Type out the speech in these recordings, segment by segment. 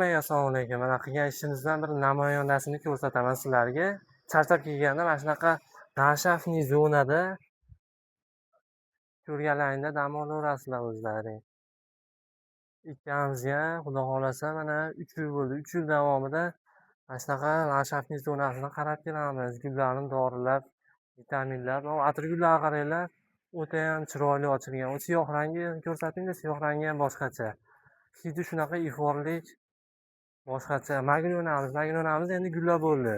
Assalomu alaykum. Mana qilgan ishimizdan bir namoyandasini ko'rsataman sizlarga. Charchab kelganda mana shunaqa nashavniy zonada ko'rganlaringda dam olaverasizlar o'zlaring. Ikkamizga xudo xohlasa mana 3 yil bo'ldi. 3 yil davomida mana shunaqa nashavniy zonasini qarab kelamiz. Gullarni dorilab, vitaminlab. Atirgullarga qaranglar, o'tayam chiroyli ochilgan. U siyoh rangi ko'rsatinglar, siyoh rangi ham boshqacha. Hidi shunaqa iforlik boshqacha. Magnonamiz endi gullab bo'ldi.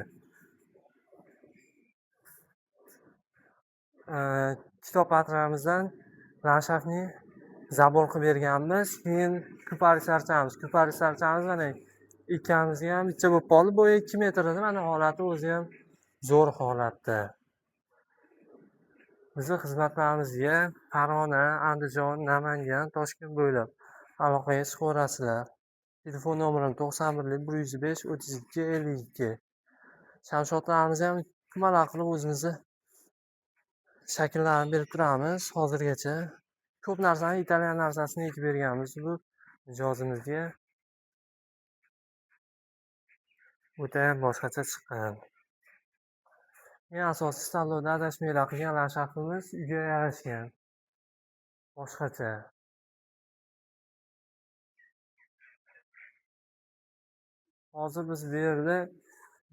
Kitob patramizdan landshaftni zabor qilib berganmiz. Keyin kuparisarchamiz mana ikkamizga ham bitta bo'lib qoldi. Bo'yi 2 metr edi. Mana holati o'zi ham zo'r holatda. Bizning xizmatlarimizga Farg'ona, Andijon, Namangan, Toshkent bo'ylab aloqaga chiqaverasizlar. Telefon nomerim 91 105 32 52. Shamshodlarimizni ham kumalak qilib o'zimizni shakllarini berib turamiz. Hozirgacha ko'p narsani, italyan narsasini ekib berganmiz bu mijozimizga. O'tayam boshqacha chiqqan. Eng asosiy tanlovda adashmanglar, qilgan landshaftimiz uyga yarashgan. Boshqacha. Hozir biz bu yerda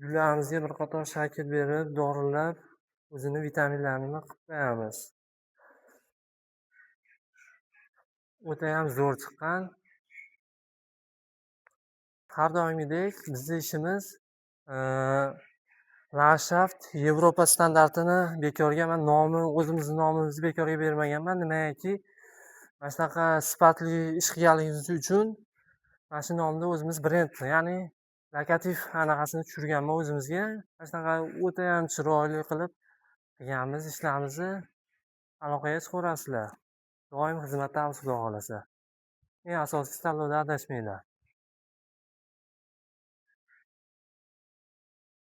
gullarimizga bir qator shakl berib, dorilab, o'zini vitaminlarini qilib qo'yamiz. O'tayam zo'r chiqqan. Har doimgidek bizning ishimiz landshaft Yevropa standartini bekorga, men o'zimizni nomimizni bekorga bermaganman. Nimagaki, mana shunaqa sifatli ish qilganligimiz uchun mana shu nomni o'zimiz brend, ya'ni logotiv anaqasini tushirganman o'zimizga. Mana shunaqa o'tayam chiroyli qilib qilganmiz ishlarimizni. Aloqaga chiqaverasizlar. Doim xizmatdamiz xudo xohlasa. Eng asosiy tanlovda adashmanglar.